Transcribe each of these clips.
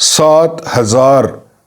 7,000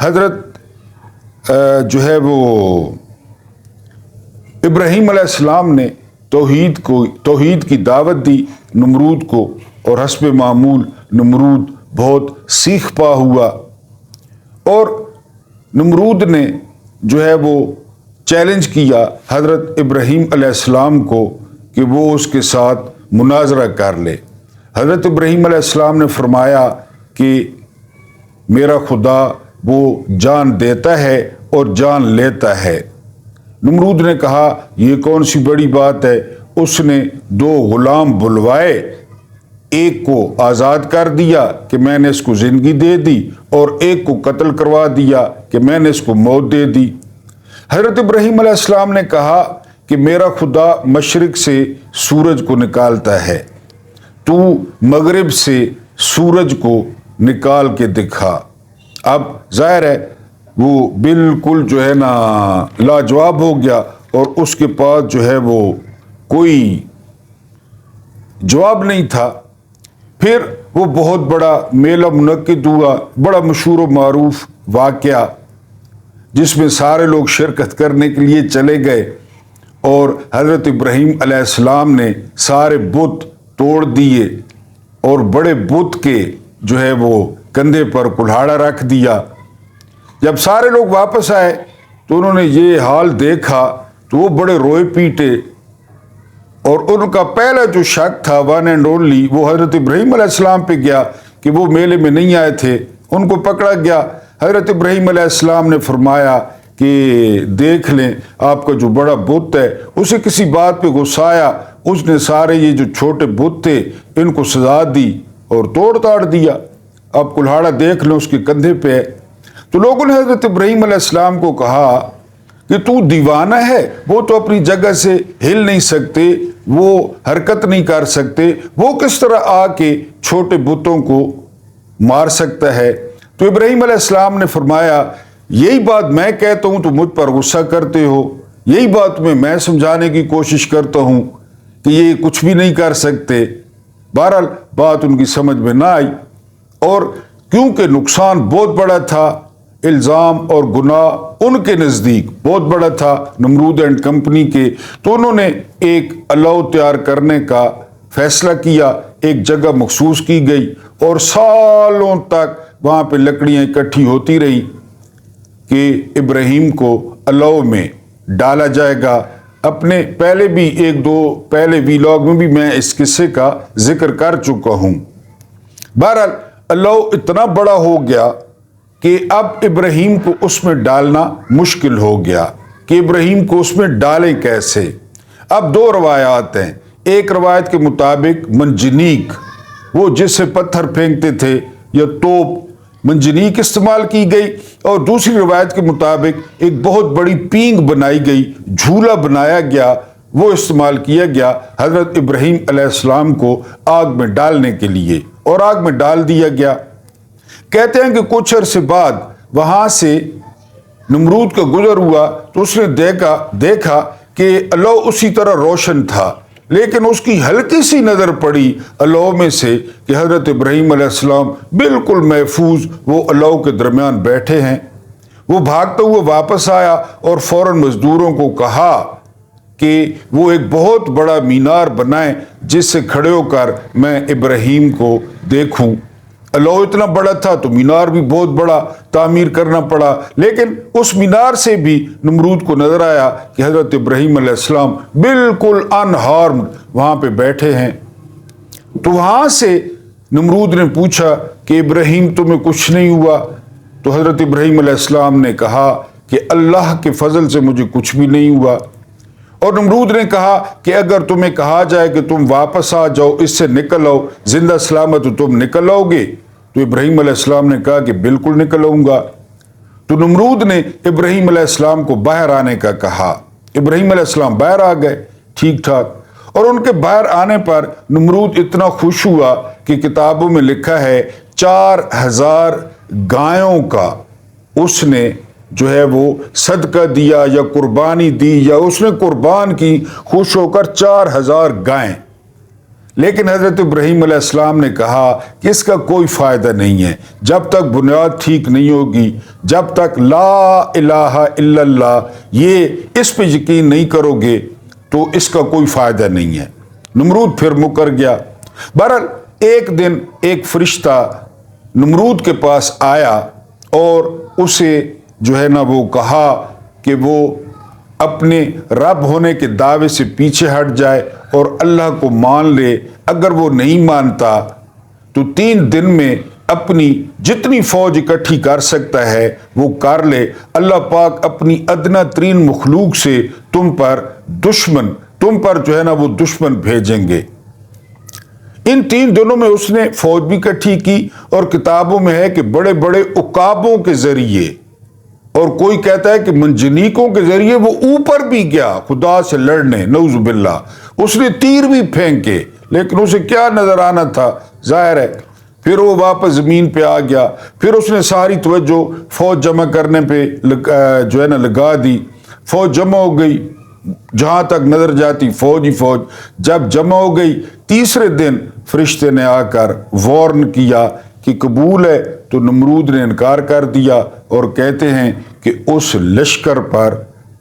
حضرت جو ہے وہ ابراہیم علیہ السلام نے توحید کی دعوت دی نمرود کو، اور حسب معمول نمرود بہت سیکھ پا ہوا، اور نمرود نے جو ہے وہ چیلنج کیا حضرت ابراہیم علیہ السلام کو کہ وہ اس کے ساتھ مناظرہ کر لے۔ حضرت ابراہیم علیہ السلام نے فرمایا کہ میرا خدا وہ جان دیتا ہے اور جان لیتا ہے۔ نمرود نے کہا یہ کون سی بڑی بات ہے؟ اس نے 2 غلام بلوائے، ایک کو آزاد کر دیا کہ میں نے اس کو زندگی دے دی، اور ایک کو قتل کروا دیا کہ میں نے اس کو موت دے دی۔ حضرت ابراہیم علیہ السلام نے کہا کہ میرا خدا مشرق سے سورج کو نکالتا ہے، تو مغرب سے سورج کو نکال کے دکھا۔ اب ظاہر ہے وہ بالکل جو ہے نا لاجواب ہو گیا، اور اس کے پاس جو ہے وہ کوئی جواب نہیں تھا۔ پھر وہ بہت بڑا میلہ منعقد ہوا، بڑا مشہور و معروف واقعہ، جس میں سارے لوگ شرکت کرنے کے لیے چلے گئے، اور حضرت ابراہیم علیہ السلام نے سارے بت توڑ دیے، اور بڑے بت کے جو ہے وہ کندھے پر کلہاڑا رکھ دیا۔ جب سارے لوگ واپس آئے تو انہوں نے یہ حال دیکھا تو وہ بڑے روئے پیٹے، اور ان کا پہلا جو شک تھا ون اینڈ اونلی وہ حضرت ابراہیم علیہ السلام پہ گیا کہ وہ میلے میں نہیں آئے تھے، ان کو پکڑا گیا۔ حضرت ابراہیم علیہ السلام نے فرمایا کہ دیکھ لیں آپ کا جو بڑا بت ہے، اسے کسی بات پہ غصہ آیا، اس نے سارے یہ جو چھوٹے بت تھے ان کو سزا دی اور توڑ تاڑ دیا۔ اب کلہاڑا دیکھ لیں اس کے کندھے پہ ہے۔ تو لوگوں نے حضرت ابراہیم علیہ السلام کو کہا کہ تو دیوانہ ہے، وہ تو اپنی جگہ سے ہل نہیں سکتے، وہ حرکت نہیں کر سکتے، وہ کس طرح آ کے چھوٹے بتوں کو مار سکتا ہے؟ تو ابراہیم علیہ السلام نے فرمایا یہی بات میں کہتا ہوں تو مجھ پر غصہ کرتے ہو، یہی بات میں سمجھانے کی کوشش کرتا ہوں کہ یہ کچھ بھی نہیں کر سکتے۔ بہرحال بات ان کی سمجھ میں نہ آئی، اور کیونکہ نقصان بہت بڑا تھا، الزام اور گناہ ان کے نزدیک بہت بڑا تھا نمرود اینڈ کمپنی کے، تو انہوں نے ایک الاؤ تیار کرنے کا فیصلہ کیا۔ ایک جگہ مخصوص کی گئی اور سالوں تک وہاں پہ لکڑیاں اکٹھی ہوتی رہی کہ ابراہیم کو الاؤ میں ڈالا جائے گا۔ اپنے پہلے بھی پہلے ویلاگ میں بھی میں اس قصے کا ذکر کر چکا ہوں۔ بہرحال الاؤ اتنا بڑا ہو گیا کہ اب ابراہیم کو اس میں ڈالنا مشکل ہو گیا کہ ابراہیم کو اس میں ڈالیں کیسے۔ اب 2 روایات ہیں۔ ایک روایت کے مطابق منجنیق، وہ جس سے پتھر پھینکتے تھے، یا توپ، منجنیق استعمال کی گئی، اور دوسری روایت کے مطابق ایک بہت بڑی پینگ بنائی گئی، جھولا بنایا گیا، وہ استعمال کیا گیا حضرت ابراہیم علیہ السلام کو آگ میں ڈالنے کے لیے، اور آگ میں ڈال دیا گیا۔ کہتے ہیں کہ کچھ عرصے بعد وہاں سے نمرود کا گزر ہوا تو اس نے دیکھا کہ الاؤ اسی طرح روشن تھا، لیکن اس کی ہلکی سی نظر پڑی الاؤ میں سے کہ حضرت ابراہیم علیہ السلام بالکل محفوظ وہ الاؤ کے درمیان بیٹھے ہیں۔ وہ بھاگتا ہوا واپس آیا اور فوراً مزدوروں کو کہا کہ وہ ایک بہت بڑا مینار بنائیں جس سے کھڑے ہو کر میں ابراہیم کو دیکھوں۔ الاؤ اتنا بڑا تھا تو مینار بھی بہت بڑا تعمیر کرنا پڑا، لیکن اس مینار سے بھی نمرود کو نظر آیا کہ حضرت ابراہیم علیہ السلام بالکل انہارمڈ وہاں پہ بیٹھے ہیں۔ تو وہاں سے نمرود نے پوچھا کہ ابراہیم تمہیں کچھ نہیں ہوا؟ تو حضرت ابراہیم علیہ السلام نے کہا کہ اللہ کے فضل سے مجھے کچھ بھی نہیں ہوا۔ اور نمرود نے کہا کہ اگر تمہیں کہا جائے کہ تم واپس آ جاؤ، اس سے نکل آؤ، زندہ سلامت تم نکل آؤ گے؟ تو ابراہیم علیہ السلام نے کہا کہ بالکل نکل آؤں گا۔ تو نمرود نے ابراہیم علیہ السلام کو باہر آنے کا کہا۔ ابراہیم علیہ السلام باہر آ گئے ٹھیک ٹھاک، اور ان کے باہر آنے پر نمرود اتنا خوش ہوا کہ کتابوں میں لکھا ہے 4000 گایوں کا اس نے جو ہے وہ صدقہ دیا یا قربانی دی، یا اس نے قربان کی خوش ہو کر 4000 گائیں۔ لیکن حضرت ابراہیم علیہ السلام نے کہا کہ اس کا کوئی فائدہ نہیں ہے، جب تک بنیاد ٹھیک نہیں ہوگی، جب تک لا الہ الا اللہ یہ اس پہ یقین نہیں کرو گے تو اس کا کوئی فائدہ نہیں ہے۔ نمرود پھر مکر گیا۔ بہرحال ایک دن ایک فرشتہ نمرود کے پاس آیا اور اسے جو ہے نا وہ کہا کہ وہ اپنے رب ہونے کے دعوے سے پیچھے ہٹ جائے اور اللہ کو مان لے۔ اگر وہ نہیں مانتا تو 3 دن میں اپنی جتنی فوج اکٹھی کر سکتا ہے وہ کر لے، اللہ پاک اپنی ادنا ترین مخلوق سے تم پر جو ہے نا وہ دشمن بھیجیں گے۔ ان 3 دنوں میں اس نے فوج بھی اکٹھی کی، اور کتابوں میں ہے کہ بڑے بڑے عقابوں کے ذریعے، اور کوئی کہتا ہے کہ منجنیکوں کے ذریعے وہ اوپر بھی گیا خدا سے لڑنے، نعوذ باللہ، اس نے تیر بھی پھینکے، لیکن اسے کیا نظر آنا تھا، ظاہر ہے۔ پھر وہ واپس زمین پہ آ گیا، پھر اس نے ساری توجہ فوج جمع کرنے پہ جو ہے نا لگا دی۔ فوج جمع ہو گئی، جہاں تک نظر جاتی فوج ہی فوج۔ جب جمع ہو گئی، تیسرے دن فرشتے نے آ کر وارن کیا کہ قبول ہے، تو نمرود نے انکار کر دیا، اور کہتے ہیں کہ اس لشکر پر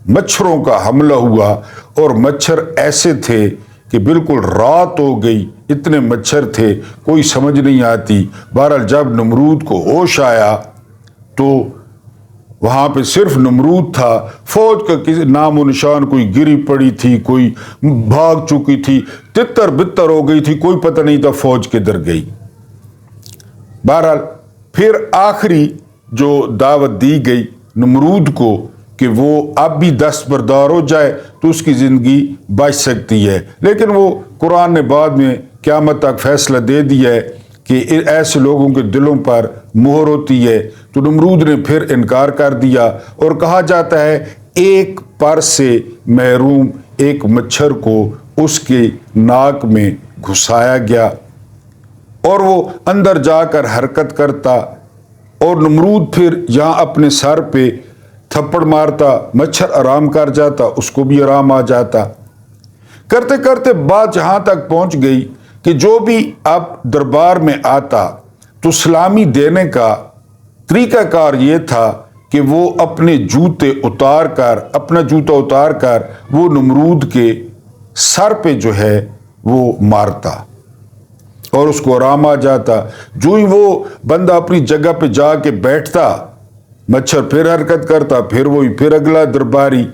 مچھروں کا حملہ ہوا، اور مچھر ایسے تھے کہ بالکل رات ہو گئی، اتنے مچھر تھے کوئی سمجھ نہیں آتی۔ بہرحال جب نمرود کو ہوش آیا تو وہاں پہ صرف نمرود تھا، فوج کا کسی نام و نشان، کوئی گری پڑی تھی، کوئی بھاگ چکی تھی، تتر بتر ہو گئی تھی، کوئی پتہ نہیں تھا فوج کدھر گئی۔ بہرحال پھر آخری جو دعوت دی گئی نمرود کو کہ وہ اب بھی دستبردار ہو جائے تو اس کی زندگی بچ سکتی ہے، لیکن وہ قرآن نے بعد میں قیامت تک فیصلہ دے دیا ہے کہ ایسے لوگوں کے دلوں پر مہر ہوتی ہے۔ تو نمرود نے پھر انکار کر دیا، اور کہا جاتا ہے ایک پر سے محروم ایک مچھر کو اس کے ناک میں گھسایا گیا، اور وہ اندر جا کر حرکت کرتا، اور نمرود پھر یہاں اپنے سر پہ تھپڑ مارتا، مچھر آرام کر جاتا، اس کو بھی آرام آ جاتا۔ کرتے کرتے بات یہاں تک پہنچ گئی کہ جو بھی اب دربار میں آتا تو سلامی دینے کا طریقہ کار یہ تھا کہ وہ اپنے جوتے اتار کر، اپنا جوتا اتار کر وہ نمرود کے سر پہ جو ہے وہ مارتا، اور اس کو آرام آ جاتا۔ جو ہی وہ بندہ اپنی جگہ پہ جا کے بیٹھتا، مچھر پھر حرکت کرتا، پھر وہی پھر اگلا درباری۔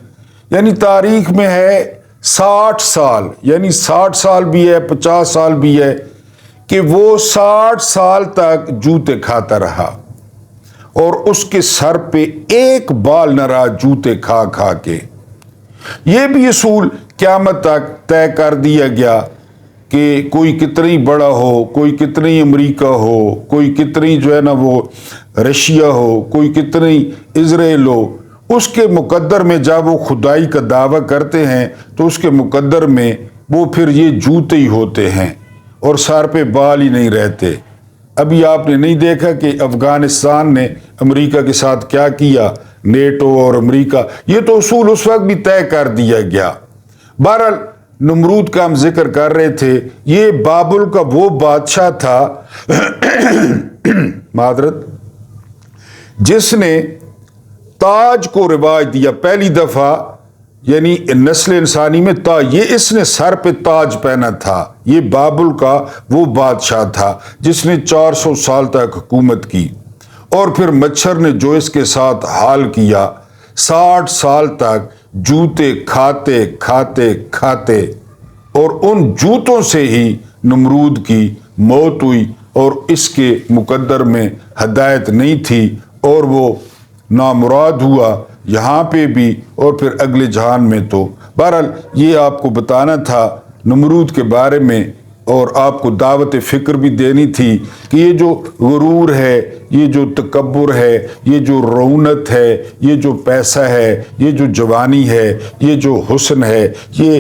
یعنی تاریخ میں ہے 60 سال، یعنی 60 سال بھی ہے، 50 سال بھی ہے، کہ وہ 60 سال تک جوتے کھاتا رہا، اور اس کے سر پہ ایک بال نہ رہا جوتے کھا کھا کے۔ یہ بھی اصول قیامت تک طے کر دیا گیا کہ کوئی کتنی بڑا ہو، کوئی کتنی امریکہ ہو، کوئی کتنی جو ہے نا وہ رشیا ہو، کوئی کتنی اسرائیل ہو، اس کے مقدر میں جب وہ خدائی کا دعویٰ کرتے ہیں تو اس کے مقدر میں وہ پھر یہ جوتے ہی ہوتے ہیں، اور سر پہ بال ہی نہیں رہتے۔ ابھی آپ نے نہیں دیکھا کہ افغانستان نے امریکہ کے ساتھ کیا کیا، نیٹو اور امریکہ، یہ تو اصول اس وقت بھی طے کر دیا گیا۔ بہرحال نمرود کا ہم ذکر کر رہے تھے، یہ بابل کا وہ بادشاہ تھا معذرت جس نے تاج کو رواج دیا پہلی دفعہ، یعنی نسل انسانی میں یہ اس نے سر پہ تاج پہنا تھا۔ یہ بابل کا وہ بادشاہ تھا جس نے 400 سال تک حکومت کی، اور پھر مچھر نے جو اس کے ساتھ حال کیا، 60 سال تک جوتے کھاتے کھاتے کھاتے، اور ان جوتوں سے ہی نمرود کی موت ہوئی، اور اس کے مقدر میں ہدایت نہیں تھی، اور وہ نامراد ہوا یہاں پہ بھی اور پھر اگلے جہان میں۔ تو بہرحال یہ آپ کو بتانا تھا نمرود کے بارے میں، اور آپ کو دعوت فکر بھی دینی تھی کہ یہ جو غرور ہے، یہ جو تکبر ہے، یہ جو رونت ہے، یہ جو پیسہ ہے، یہ جو جوانی ہے، یہ جو حسن ہے، یہ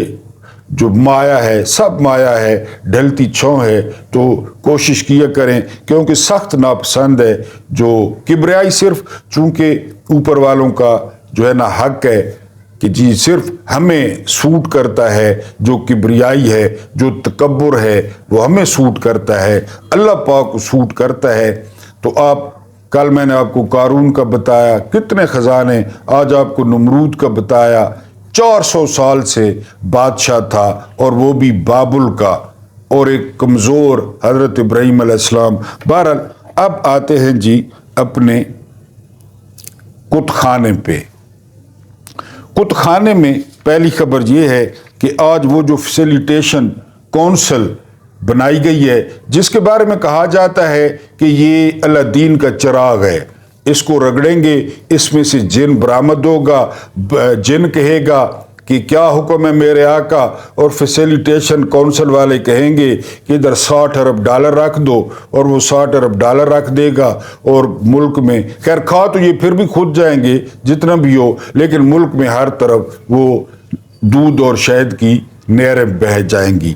جو مایا ہے، سب مایا ہے، ڈھلتی چھاؤں ہے۔ تو کوشش کیا کریں، کیونکہ سخت ناپسند ہے جو کبریائی، صرف چونکہ اوپر والوں کا جو ہے نا حق ہے کہ کہ جی صرف ہمیں سوٹ کرتا ہے جو کبریائی ہے، جو تکبر ہے وہ ہمیں سوٹ کرتا ہے، اللہ پاک کو سوٹ کرتا ہے۔ تو کل میں نے آپ کو قارون کا بتایا، کتنے خزانے، آج آپ کو نمرود کا بتایا، 400 سال سے بادشاہ تھا اور وہ بھی بابل کا، اور ایک کمزور حضرت ابراہیم علیہ السلام۔ بہرحال اب آتے ہیں جی اپنے کت خانے پہ۔ کت خانے میں پہلی خبر یہ ہے کہ آج وہ جو فیسیلیٹیشن کونسل بنائی گئی ہے، جس کے بارے میں کہا جاتا ہے کہ یہ اللہ دین کا چراغ ہے، اس کو رگڑیں گے اس میں سے جن برآمد ہوگا، جن کہے گا کہ کیا حکم ہے میرے آقا، اور فیسیلیٹیشن کونسل والے کہیں گے کہ ادھر $60 ارب رکھ دو، اور وہ $60 ارب رکھ دے گا، اور ملک میں خیر کھا تو یہ پھر بھی خود جائیں گے جتنا بھی ہو، لیکن ملک میں ہر طرف وہ دودھ اور شہد کی نہریں بہہ جائیں گی۔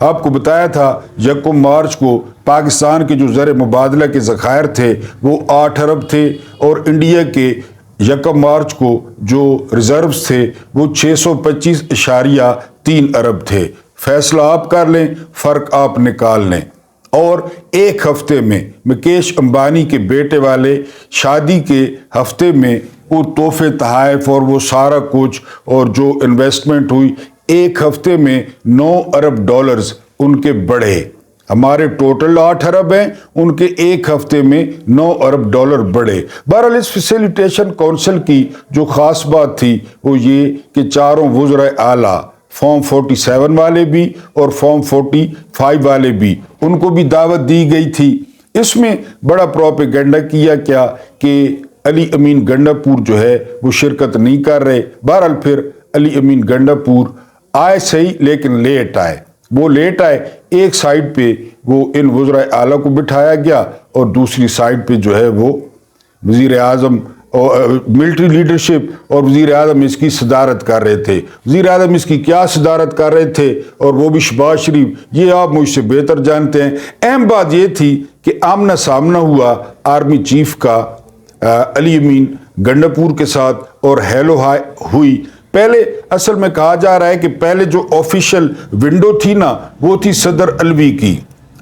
آپ کو بتایا تھا 1 مارچ کو پاکستان کے جو زر مبادلہ کے ذخائر تھے وہ 8 ارب تھے، اور انڈیا کے 1 مارچ کو جو ریزروز تھے وہ 625.3 ارب تھے۔ فیصلہ آپ کر لیں، فرق آپ نکال لیں۔ اور ایک ہفتے میں مکیش امبانی کے بیٹے والے شادی کے ہفتے میں وہ تحفے تحائف اور وہ سارا کچھ اور جو انویسٹمنٹ ہوئی، ایک ہفتے میں $9 ارب ان کے بڑھے۔ ہمارے ٹوٹل 8 ارب ہیں، ان کے ایک ہفتے میں $9 ارب بڑھے۔ بہرحال اس فیسیلیٹیشن کونسل کی جو خاص بات تھی وہ یہ کہ چاروں وزرائے اعلیٰ، فارم 47 والے بھی اور فارم 45 والے بھی، ان کو بھی دعوت دی گئی تھی۔ اس میں بڑا پروپیگنڈا کیا کیا کہ علی امین گنڈاپور جو ہے وہ شرکت نہیں کر رہے۔ بہرحال پھر علی امین گنڈاپور آئے صحیح لیکن لیٹ آئے۔ وہ لیٹ آئے، ایک سائیڈ پہ وہ ان وزرائے اعلیٰ کو بٹھایا گیا اور دوسری سائیڈ پہ جو ہے وہ وزیر اعظم اور ملٹری لیڈرشپ اور وزیر اعظم اس کی صدارت کر رہے تھے۔ وزیر اعظم اس کی کیا صدارت کر رہے تھے، اور وہ بھی شہباز شریف، یہ آپ مجھ سے بہتر جانتے ہیں۔ اہم بات یہ تھی کہ آمنا سامنا ہوا آرمی چیف کا علی امین گنڈاپور کے ساتھ، اور ہیلو ہائی ہوئی۔ پہلے اصل میں کہا جا رہا ہے کہ پہلے جو آفیشل ونڈو تھی نا وہ تھی صدر علوی کی،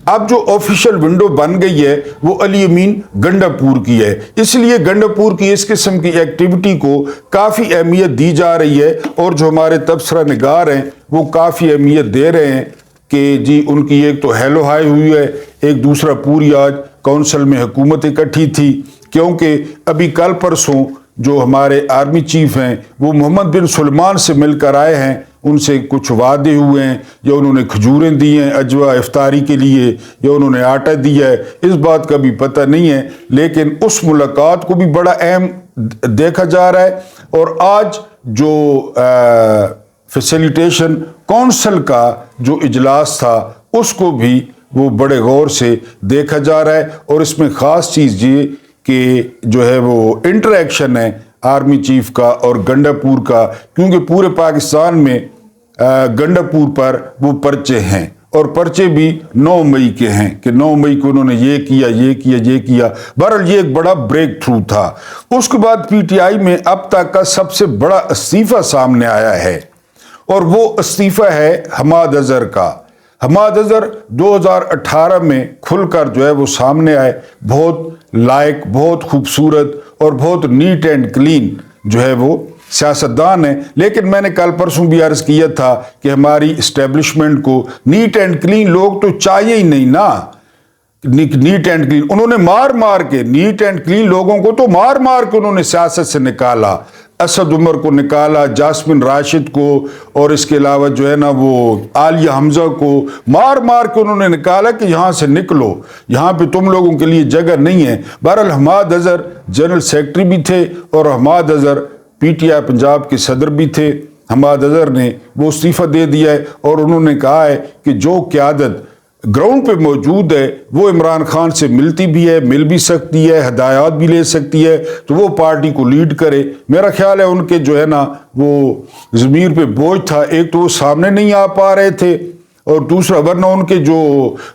اب جو آفیشل ونڈو بن گئی ہے وہ علی امین گنڈاپور کی ہے۔ اس لیے گنڈاپور کی اس قسم کی ایکٹیویٹی کو کافی اہمیت دی جا رہی ہے، اور جو ہمارے تبصرہ نگار ہیں وہ کافی اہمیت دے رہے ہیں کہ جی ان کی ایک تو ہیلو ہائی ہوئی ہے، ایک دوسرا پوری آج کونسل میں حکومت اکٹھی تھی، کیونکہ ابھی کل پرسوں جو ہمارے آرمی چیف ہیں وہ محمد بن سلمان سے مل کر آئے ہیں، ان سے کچھ وعدے ہوئے ہیں، یا انہوں نے کھجوریں دی ہیں اجوا افطاری کے لیے، یا انہوں نے آٹا دیا ہے، اس بات کا بھی پتہ نہیں ہے، لیکن اس ملاقات کو بھی بڑا اہم دیکھا جا رہا ہے۔ اور آج جو فیسیلیٹیشن کونسل کا جو اجلاس تھا اس کو بھی وہ بڑے غور سے دیکھا جا رہا ہے، اور اس میں خاص چیز یہ کہ جو ہے وہ انٹریکشن ہے آرمی چیف کا اور گنڈاپور کا، کیونکہ پورے پاکستان میں گنڈاپور پر وہ پرچے ہیں، اور پرچے بھی 9 مئی کے ہیں کہ 9 مئی کو انہوں نے یہ کیا یہ کیا یہ کیا۔ بہرحال یہ ایک بڑا بریک تھرو تھا۔ اس کے بعد پی ٹی آئی میں اب تک کا سب سے بڑا استعفیٰ سامنے آیا ہے، اور وہ استعفیٰ ہے حماد اظہر کا۔ حماد اظہر 2018 میں کھل کر جو ہے وہ سامنے آئے، بہت لائق، بہت خوبصورت اور بہت نیٹ اینڈ کلین جو ہے وہ سیاستدان ہے، لیکن میں نے کل پرسوں بھی عرض کیا تھا کہ ہماری اسٹیبلشمنٹ کو نیٹ اینڈ کلین لوگ تو چاہیے ہی نہیں نا۔ نیٹ اینڈ کلین انہوں نے مار کے، نیٹ اینڈ کلین لوگوں کو تو مار کے انہوں نے سیاست سے نکالا۔ اسد عمر کو نکالا، جاسمین راشد کو، اور اس کے علاوہ جو ہے نا وہ عالیہ حمزہ کو مار کے انہوں نے نکالا کہ یہاں سے نکلو، یہاں پہ تم لوگوں کے لیے جگہ نہیں ہے۔ بہرحال حماد اظہر جنرل سیکرٹری بھی تھے، اور Hammad Azhar P T I Punjab کے صدر بھی تھے۔ حماد اظہر نے وہ استعفیٰ دے دیا ہے، اور انہوں نے کہا ہے کہ جو قیادت گراؤنڈ پہ موجود ہے وہ عمران خان سے ملتی بھی ہے، مل بھی سکتی ہے، ہدایات بھی لے سکتی ہے، تو وہ پارٹی کو لیڈ کرے۔ میرا خیال ہے ان کے جو ہے نا وہ ضمیر پہ بوجھ تھا، ایک تو وہ سامنے نہیں آ پا رہے تھے، اور دوسرا ورنہ ان کے جو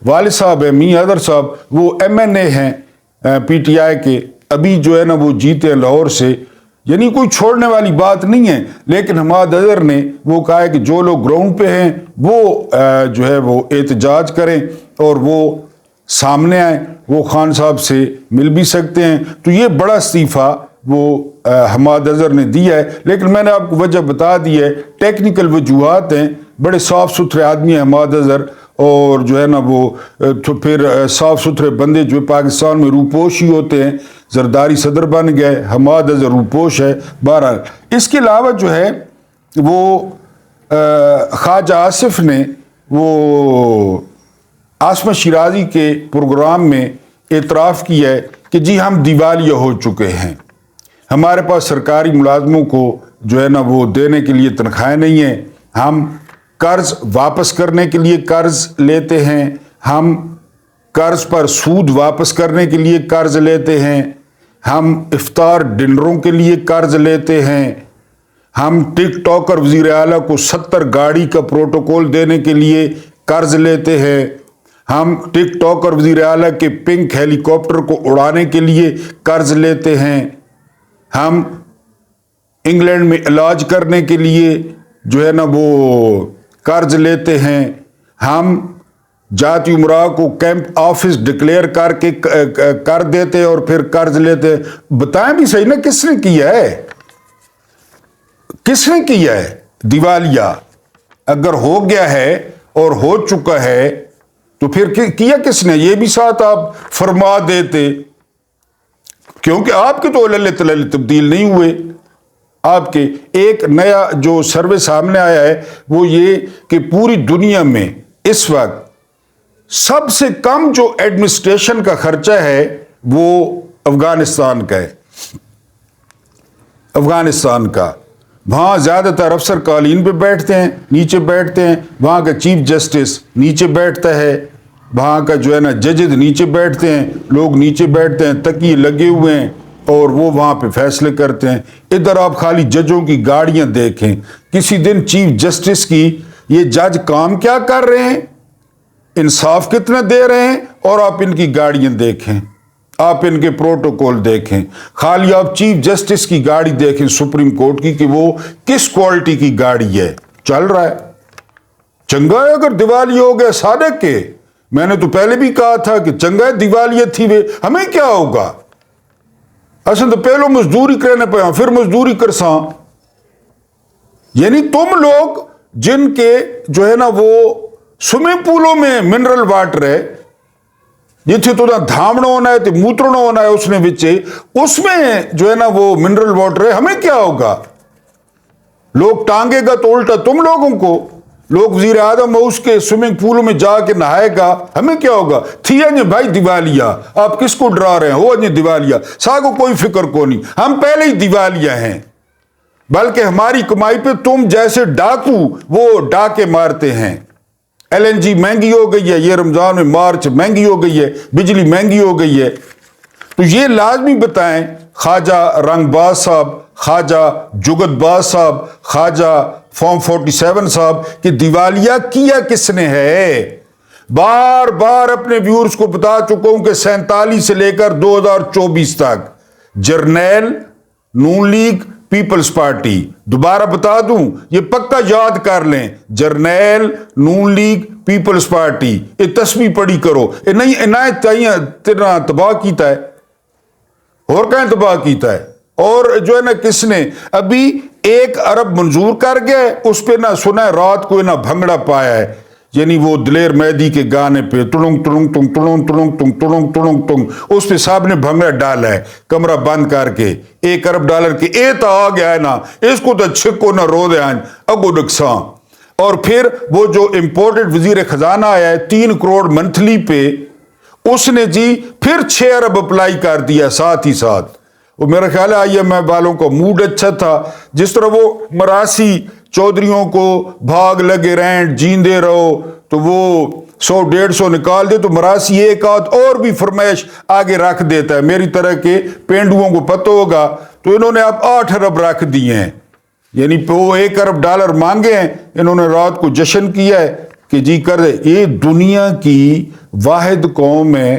والد صاحب ہیں میاں حیدر صاحب وہ ایم این اے ہیں پی ٹی آئی کے، ابھی جو ہے نا وہ جیتے ہیں لاہور سے، یعنی کوئی چھوڑنے والی بات نہیں ہے، لیکن حماد اظہر نے وہ کہا ہے کہ جو لوگ گراؤنڈ پہ ہیں وہ جو ہے وہ احتجاج کریں اور وہ سامنے آئیں، وہ خان صاحب سے مل بھی سکتے ہیں۔ تو یہ بڑا استعفیٰ وہ حماد اظہر نے دیا ہے، لیکن میں نے آپ کو وجہ بتا دی ہے، ٹیکنیکل وجوہات ہیں، بڑے صاف ستھرے آدمی ہیں حماد اظہر، اور جو ہے نا وہ تو پھر صاف ستھرے بندے جو پاکستان میں روپوش ہی ہوتے ہیں، زرداری صدر بن گئے، حماد اظہر روپوش ہے۔ بہرحال اس کے علاوہ جو ہے وہ خواجہ آصف نے وہ عاصمہ شیرازی کے پروگرام میں اعتراف کیا ہے کہ جی ہم دیوالیہ ہو چکے ہیں، ہمارے پاس سرکاری ملازموں کو جو ہے نا وہ دینے کے لیے تنخواہیں نہیں ہیں، ہم قرض واپس کرنے کے لیے قرض لیتے ہیں، ہم قرض پر سود واپس کرنے کے لیے قرض لیتے ہیں، ہم افطار ڈنروں کے لیے قرض لیتے ہیں، ہم ٹک ٹاکر وزیر اعلیٰ کو 70 گاڑی کا پروٹوکول دینے کے لیے قرض لیتے ہیں، ہم ٹک ٹاکر وزیر اعلیٰ کے پنک ہیلی کاپٹر کو اڑانے کے لیے قرض لیتے ہیں، ہم انگلینڈ میں علاج کرنے کے لیے جو ہے نا وہ قرض لیتے ہیں، ہم جاتی امراء کو کیمپ آفس ڈکلیئر کر کے کر دیتے ہیں اور پھر قرض لیتے ہیں۔ بتائیں بھی صحیح نا کس نے کیا ہے، کس نے کیا ہے دیوالیہ؟ اگر ہو گیا ہے اور ہو چکا ہے تو پھر کیا کس نے؟ یہ بھی ساتھ آپ فرما دیتے، کیونکہ آپ کے تو اللہ تعالی تبدیل نہیں ہوئے۔ آپ کے ایک نیا جو سروے سامنے آیا ہے وہ یہ کہ پوری دنیا میں اس وقت سب سے کم جو ایڈمنسٹریشن کا خرچہ ہے وہ افغانستان کا ہے، افغانستان کا۔ وہاں زیادہ تر افسر قالین پہ بیٹھتے ہیں، نیچے بیٹھتے ہیں، وہاں کا چیف جسٹس نیچے بیٹھتا ہے، وہاں کا جو ہے نا ججز نیچے بیٹھتے ہیں، لوگ نیچے بیٹھتے ہیں، تکیے لگے ہوئے ہیں اور وہ وہاں پہ فیصلے کرتے ہیں۔ ادھر آپ خالی ججوں کی گاڑیاں دیکھیں، کسی دن چیف جسٹس کی یہ جج کام کیا کر رہے ہیں، انصاف کتنا دے رہے ہیں، اور آپ ان کی گاڑیاں دیکھیں، آپ ان کے پروٹوکول دیکھیں، خالی آپ چیف جسٹس کی گاڑی دیکھیں سپریم کورٹ کی کہ وہ کس کوالٹی کی گاڑی ہے، چل رہا ہے۔ چنگا ہے اگر دیوالیہ ہو گیا صادق کے، میں نے تو پہلے بھی کہا تھا کہ چنگا ہے دیوالیہ تھی وہ، ہمیں کیا ہوگا، اصل تو پہلو مزدوری کرنے پہ پھر مزدوری کرساں۔ یعنی تم لوگ جن کے جو ہے نا وہ سوئمنگ پولوں میں منرل واٹر ہے، جتھے تو نہ دھامنا ہونا ہے تو موترنا ہونا ہے اس نے بچے، اس میں جو ہے نا وہ منرل واٹر ہے، ہمیں کیا ہوگا؟ لوگ ٹانگے گا تو الٹا تم لوگوں کو، لوگ وزیر اعظم اس کے سوئمنگ پولوں میں جا کے نہائے گا، ہمیں کیا ہوگا؟ تھی انجے بھائی دیوالیہ، آپ کس کو ڈرا رہے ہیں؟ ہو انجے دیوالیہ، ساگو کوئی فکر کو نہیں، ہم پہلے ہی دیوالیہ ہیں، بلکہ ہماری کمائی پہ تم جیسے ڈاکو وہ ڈاکے مارتے ہیں۔ ایل این جی مہنگی ہو گئی ہے، یہ رمضان میں مارچ مہنگی ہو گئی ہے، بجلی مہنگی ہو گئی ہے، تو یہ لازمی بتائیں خواجہ رنگ باز صاحب، خواجہ جگت باز صاحب، خواجہ فارم 47 صاحب کہ دیوالیہ کیا کس نے ہے؟ بار بار اپنے ویورز کو بتا چکا ہوں کہ 47 سے لے کر 2024 تک جرنیل، نون لیگ، پیپلز پارٹی، دوبارہ بتا دوں یہ پکا یاد کر لیں، جرنیل، نون لیگ، پیپلز پارٹی، یہ تسبیح پڑھی کرو، یہ نہیں تیرا تباہ کیتا ہے اور کہیں تباہ کیتا ہے۔ اور جو ہے نا کس نے ابھی 1 ارب منظور کر گئے، اس پہ نہ سنا ہے رات کو نہ بھنگڑا پایا ہے، یعنی وہ دلیر مہدی کے گانے پہ ٹڑنگ ٹڑنگ ٹنگ ٹڑنگ ٹڑنگ ٹنگ ٹڑنگ ٹڑنگ ٹنگ، اس پہ صاحب نے بھنگڑا ڈالا ہے کمرہ بند کر کے، 1 ارب ڈالر کے اے تا آ گیا ہے نا، اس کو تو چھکو نہ رو دے آئیں اگو نقصان۔ اور پھر وہ جو امپورٹڈ وزیر خزانہ آیا ہے 3 کروڑ منتھلی پہ، اس نے جی پھر 6 ارب اپلائی کر دیا ساتھ ہی ساتھ۔ وہ میرا خیال ہے آئی ایم ایف والوں کو موڈ اچھا تھا، جس طرح وہ مراسی چودھریوں کو بھاگ لگے رینٹ جیندے رہو تو وہ 100-150 نکال دے، تو مراسی ایک آدھ اور بھی فرمائش آگے رکھ دیتا ہے۔ میری طرح کے پینڈوؤں کو پتہ ہوگا تو انہوں نے اب 8 ارب رکھ دیے ہیں، یعنی وہ 1 ارب ڈالر مانگے ہیں، انہوں نے رات کو جشن کیا ہے کہ جی کر دے۔ یہ دنیا کی واحد قوم ہے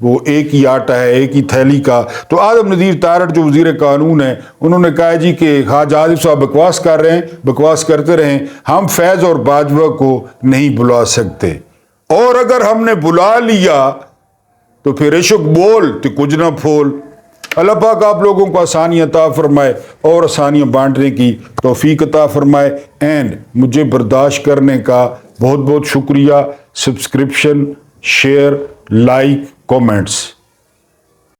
وہ ایک ہی آٹا ہے، ایک ہی تھیلی کا. تو آدم نذیر تارڑ جو وزیر قانون ہیں انہوں نے کہا جی کہ خواجہ عاطف صاحب بکواس کر رہے ہیں، بکواس کرتے رہیں، ہم فیض اور باجوہ کو نہیں بلا سکتے، اور اگر ہم نے بلا لیا تو پھر عشق بول تو کچھ نہ پھول. اللہ پاک آپ لوگوں کو آسانیاں عطا فرمائے اور آسانیاں بانٹنے کی توفیق عطا فرمائے. اینڈ مجھے برداشت کرنے کا بہت بہت شکریہ. Subscription, share, like, comments.